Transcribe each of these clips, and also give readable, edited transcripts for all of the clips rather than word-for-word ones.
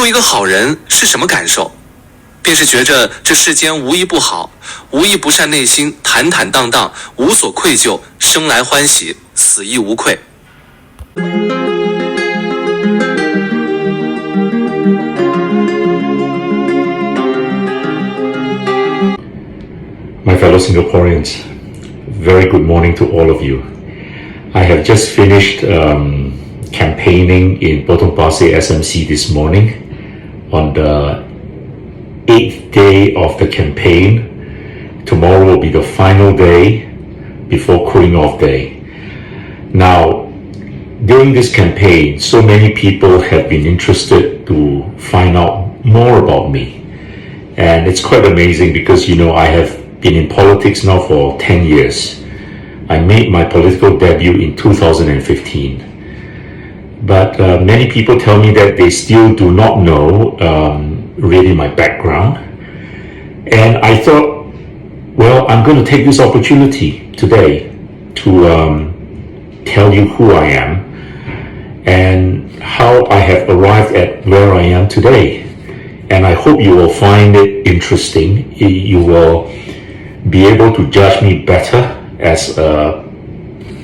做一个好人是什么感受？便是觉着这世间无一不好，无一不善，内心坦坦荡荡，无所愧疚，生来欢喜，死亦无愧。My fellow Singaporeans, very good morning to all of you. I have just finished campaigning in Potong Pasir SMC this morning on the 8th day of the campaign. Tomorrow will be the final day before cooling off day. Now, during this campaign, so many people have been interested to find out more about me. And it's quite amazing because, I have been in politics now for 10 years. I made my political debut in 2015. But many people tell me that they still do not know really my background. And I thought, well, I'm going to take this opportunity today to tell you who I am and how I have arrived at where I am today. And I hope you will find it interesting. You will be able to judge me better as a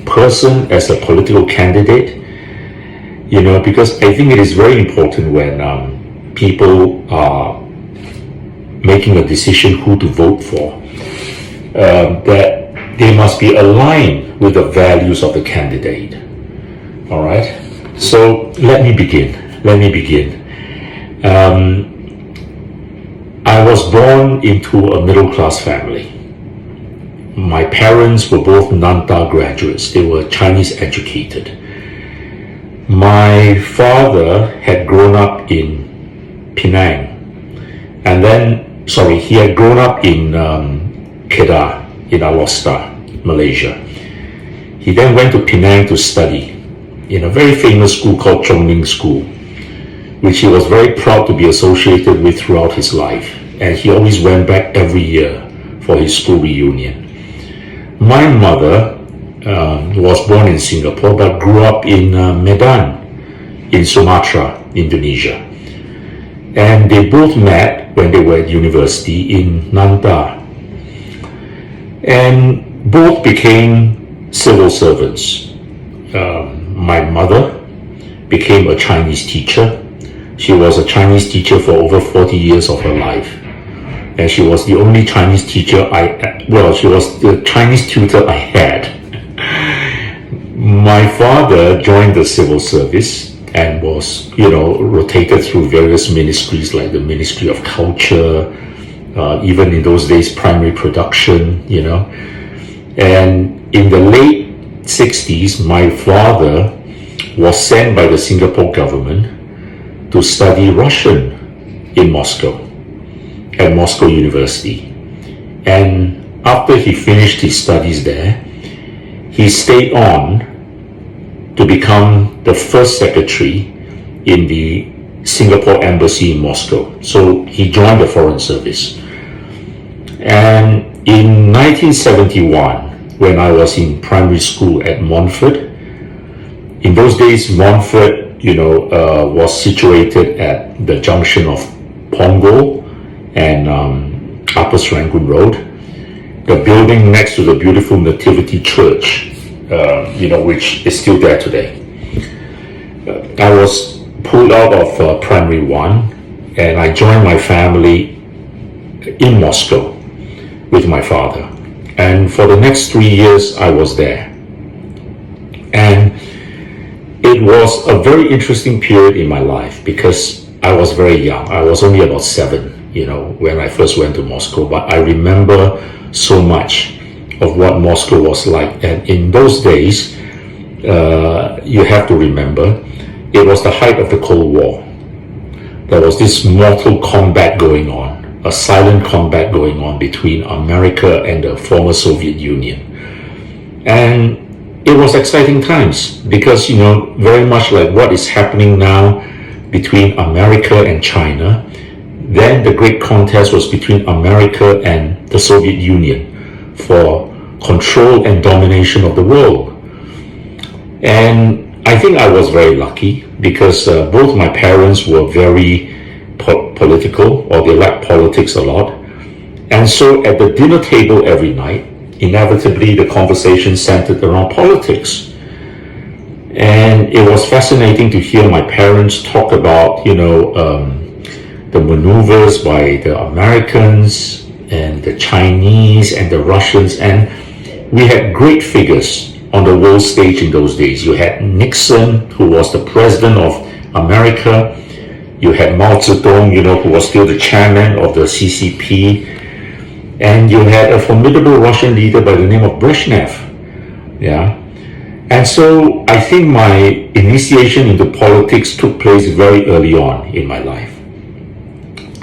person, as a political candidate, because I think it is very important when people are making a decision who to vote for, that they must be aligned with the values of the candidate. All right? So let me begin. I was born into a middle-class family. My parents were both Nanta graduates. They were Chinese educated. My father had grown up in Penang, he had grown up in Kedah, in Alostar, Malaysia. He then went to Penang to study in a very famous school called Chong Ning School, which he was very proud to be associated with throughout his life. And he always went back every year for his school reunion. My mother was born in Singapore but grew up in Medan, in Sumatra, Indonesia. And they both met when they were at university in Nanta. And both became civil servants. My mother became a Chinese teacher. She was a Chinese teacher for over 40 years of her life. And she was the only Chinese teacher she was the Chinese tutor I had. My father joined the civil service and was, rotated through various ministries like the Ministry of Culture, even in those days, primary production, And in the late 60s, my father was sent by the Singapore government to study Russian in Moscow, at Moscow University. And after he finished his studies there, he stayed on to become the first secretary in the Singapore embassy in Moscow. So he joined the Foreign Service. And in 1971, when I was in primary school at Montfort, in those days, Montfort, was situated at the junction of Punggol and Upper Serangoon Road, the building next to the beautiful Nativity Church, which is still there today. I was pulled out of primary one and I joined my family in Moscow with my father. And for the next 3 years, I was there. And it was a very interesting period in my life because I was very young. I was only about 7, when I first went to Moscow. But I remember so much of what Moscow was like. And in those days, you have to remember, it was the height of the Cold War. There was this mortal combat going on, a silent combat going on between America and the former Soviet Union. And it was exciting times because, very much like what is happening now between America and China, then the great contest was between America and the Soviet Union for control and domination of the world. And I think I was very lucky because both my parents were very political, or they like politics a lot. And so at the dinner table every night, inevitably the conversation centered around politics. And it was fascinating to hear my parents talk about, the maneuvers by the Americans and the Chinese and the Russians. And we had great figures on the world stage in those days. You had Nixon, who was the president of America. You had Mao Zedong, who was still the chairman of the CCP. And you had a formidable Russian leader by the name of Brezhnev. Yeah. And so I think my initiation into politics took place very early on in my life.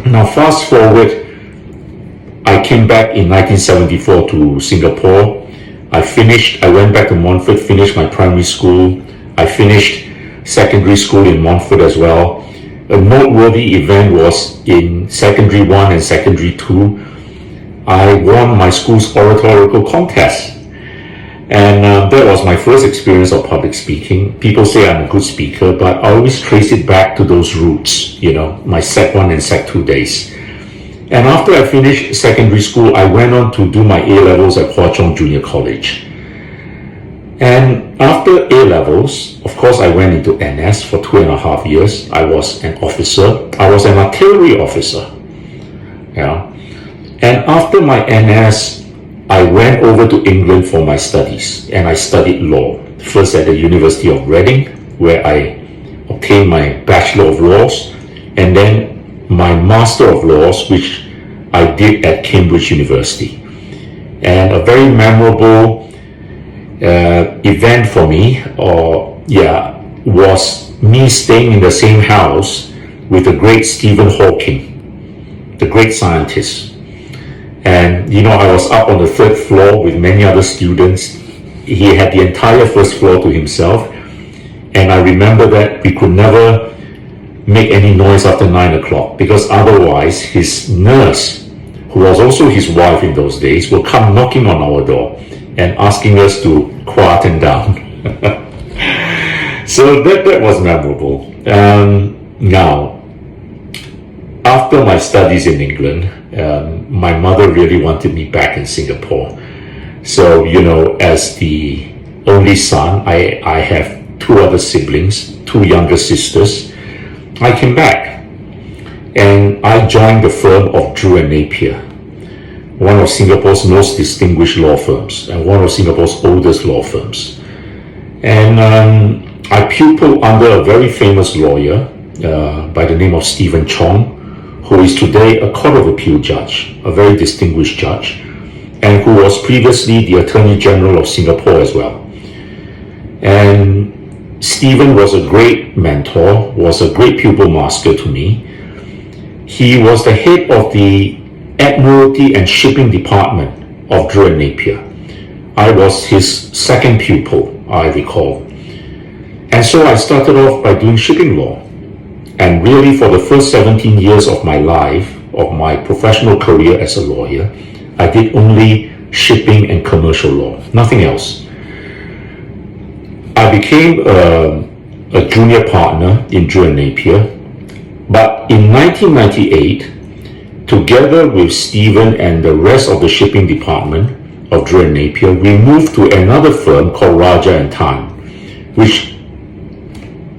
Now fast forward, I came back in 1974 to Singapore. I went back to Montfort, finished my primary school. I finished secondary school in Montfort as well. A noteworthy event was in secondary 1 and secondary 2. I won my school's oratorical contest. And that was my first experience of public speaking. People say I'm a good speaker, but I always trace it back to those roots, my Sec 1 and Sec 2 days. And after I finished secondary school, I went on to do my A-levels at Hwa Chong Junior College. And after A-levels, of course, I went into NS for 2.5 years. I was an officer. I was an artillery officer. Yeah. And after my NS, I went over to England for my studies, and I studied law. First at the University of Reading, where I obtained my Bachelor of Laws, and then my Master of Laws, which I did at Cambridge University. And a very memorable event for me, was me staying in the same house with the great Stephen Hawking, the great scientist. And I was up on the 3rd floor with many other students. He had the entire 1st floor to himself. And I remember that we could never make any noise after 9 o'clock, because otherwise his nurse, who was also his wife in those days, would come knocking on our door and asking us to quieten down. So that was memorable. Now, after my studies in England, my mother really wanted me back in Singapore. So, as the only son, I have 2 other siblings, 2 younger sisters. I came back and I joined the firm of Drew & Napier, one of Singapore's most distinguished law firms and one of Singapore's oldest law firms. And I pupilled under a very famous lawyer by the name of Stephen Chong, who is today a Court of Appeal judge, a very distinguished judge, and who was previously the Attorney General of Singapore as well. And Stephen was a great mentor, was a great pupil master to me. He was the head of the Admiralty and Shipping Department of Drew & Napier. I was his second pupil, I recall. And so I started off by doing shipping law. And really for the first 17 years of my life, of my professional career as a lawyer, I did only shipping and commercial law, nothing else. I became a junior partner in Drew & Napier, but in 1998, together with Stephen and the rest of the shipping department of Drew & Napier, we moved to another firm called Raja & Tan, which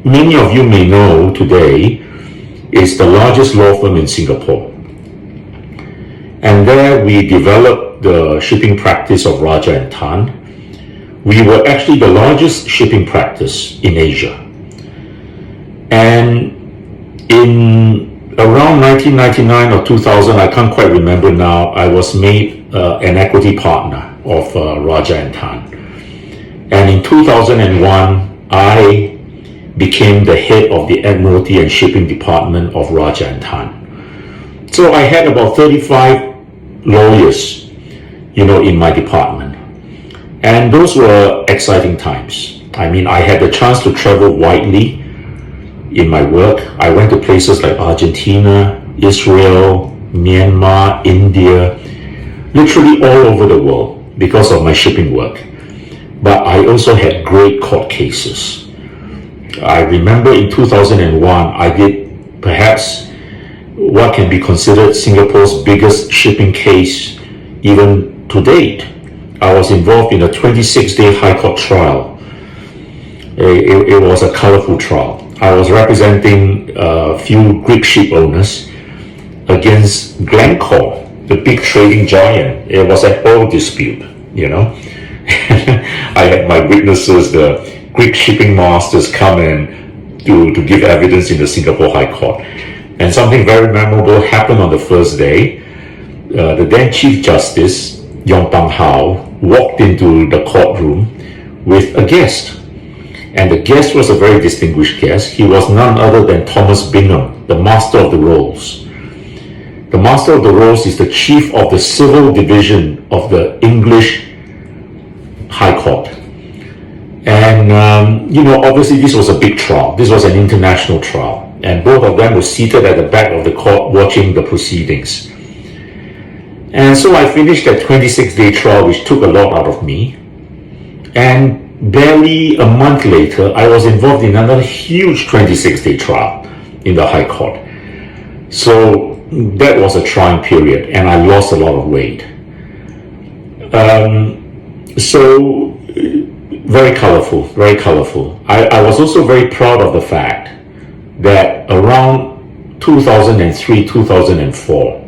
many of you may know today is the largest law firm in Singapore. And there we developed the shipping practice of Raja & Tan. We were actually the largest shipping practice in Asia. And in around 1999 or 2000, I can't quite remember now, I was made an equity partner of Raja & Tan. And in 2001, I became the head of the Admiralty and Shipping Department of Raja & Tan. So I had about 35 lawyers, in my department. And those were exciting times. I mean, I had the chance to travel widely in my work. I went to places like Argentina, Israel, Myanmar, India, literally all over the world because of my shipping work. But I also had great court cases. I remember in 2001, I did perhaps what can be considered Singapore's biggest shipping case even to date. I was involved in a 26-day High Court trial. It was a colorful trial. I was representing a few Greek ship owners against Glencore, the big trading giant. It was an oil dispute, you know. I had my witnesses, the Greek shipping masters, come in to give evidence in the Singapore High Court. And something very memorable happened on the first day. The then Chief Justice, Yong Pang Hao, walked into the courtroom with a guest. And the guest was a very distinguished guest. He was none other than Thomas Bingham, the Master of the Rolls. The Master of the Rolls is the Chief of the Civil Division of the English High Court. And, obviously this was a big trial. This was an international trial. And both of them were seated at the back of the court watching the proceedings. And so I finished that 26-day trial, which took a lot out of me. And barely a month later, I was involved in another huge 26-day trial in the High Court. So that was a trying period, and I lost a lot of weight. So very colorful, very colorful. I was also very proud of the fact that around 2003, 2004,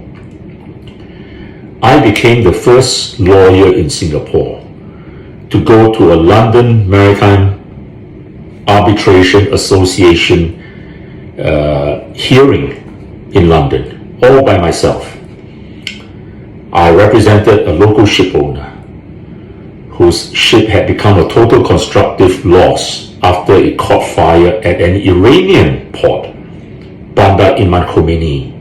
I became the first lawyer in Singapore to go to a London Maritime Arbitration Association hearing in London, all by myself. I represented a local ship owner whose ship had become a total constructive loss after it caught fire at an Iranian port, Bandar Imam Khomeini.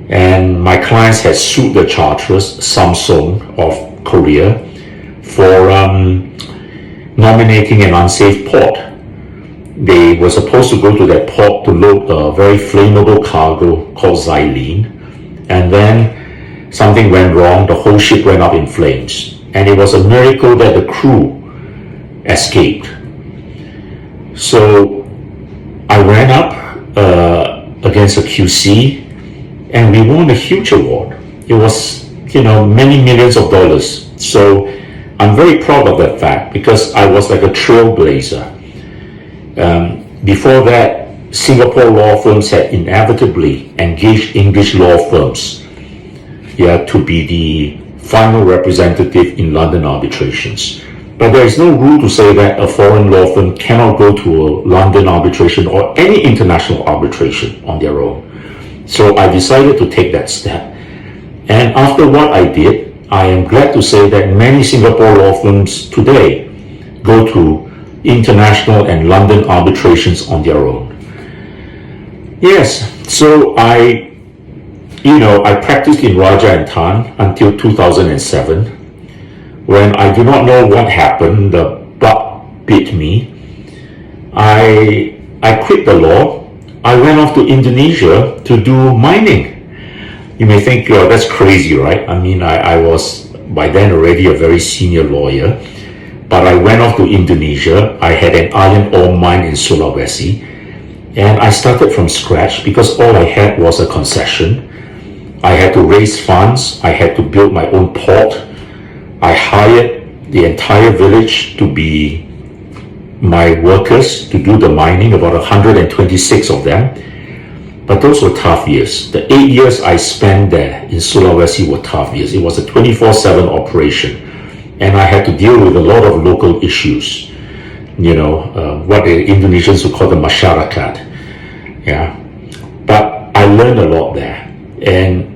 And my clients had sued the charterers, Samsung of Korea, for nominating an unsafe port. They were supposed to go to that port to load a very flammable cargo called xylene, and then something went wrong. The whole ship went up in flames, and it was a miracle that the crew escaped. So I ran up against a QC, and we won a huge award. It was, many millions of dollars. So I'm very proud of that fact because I was like a trailblazer. Before that, Singapore law firms had inevitably engaged English law firms to be the final representative in London arbitrations. But there is no rule to say that a foreign law firm cannot go to a London arbitration or any international arbitration on their own. So I decided to take that step. And after what I did, I am glad to say that many Singapore law firms today go to international and London arbitrations on their own. Yes, so I practiced in Raja and Tan until 2007. When I do not know what happened, the bug bit me. I quit the law. I went off to Indonesia to do mining. You may think, that's crazy, right? I mean, I was by then already a very senior lawyer, but I went off to Indonesia. I had an iron ore mine in Sulawesi, and I started from scratch because all I had was a concession. I had to raise funds. I had to build my own port. I hired the entire village to be my workers to do the mining, about 126 of them. But those were tough years. The 8 years I spent there in Sulawesi were tough years. It was a 24/7 operation, and I had to deal with a lot of local issues. What the Indonesians would call the masyarakat. Yeah, but I learned a lot there, and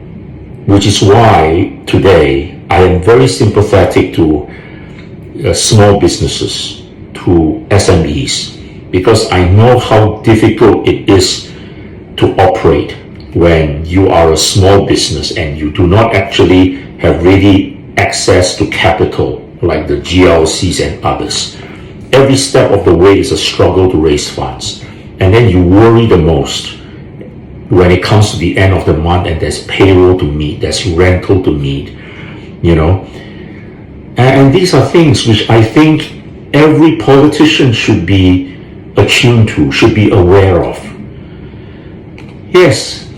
which is why today I am very sympathetic to small businesses, to SMEs, because I know how difficult it is to operate when you are a small business and you do not actually have ready access to capital like the GLCs and others. Every step of the way is a struggle to raise funds, and then you worry the most when it comes to the end of the month and there's payroll to meet, there's rental to meet, and these are things which I think every politician should be attuned to, should be aware of. Yes,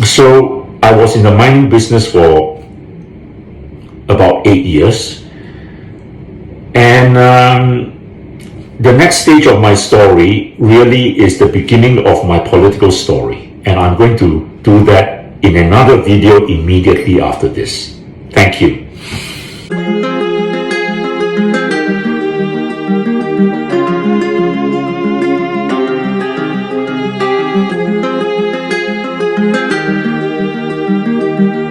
So I was in the mining business for about 8 years. And the next stage of my story really is the beginning of my political story. And I'm going to do that in another video immediately after this. Thank you.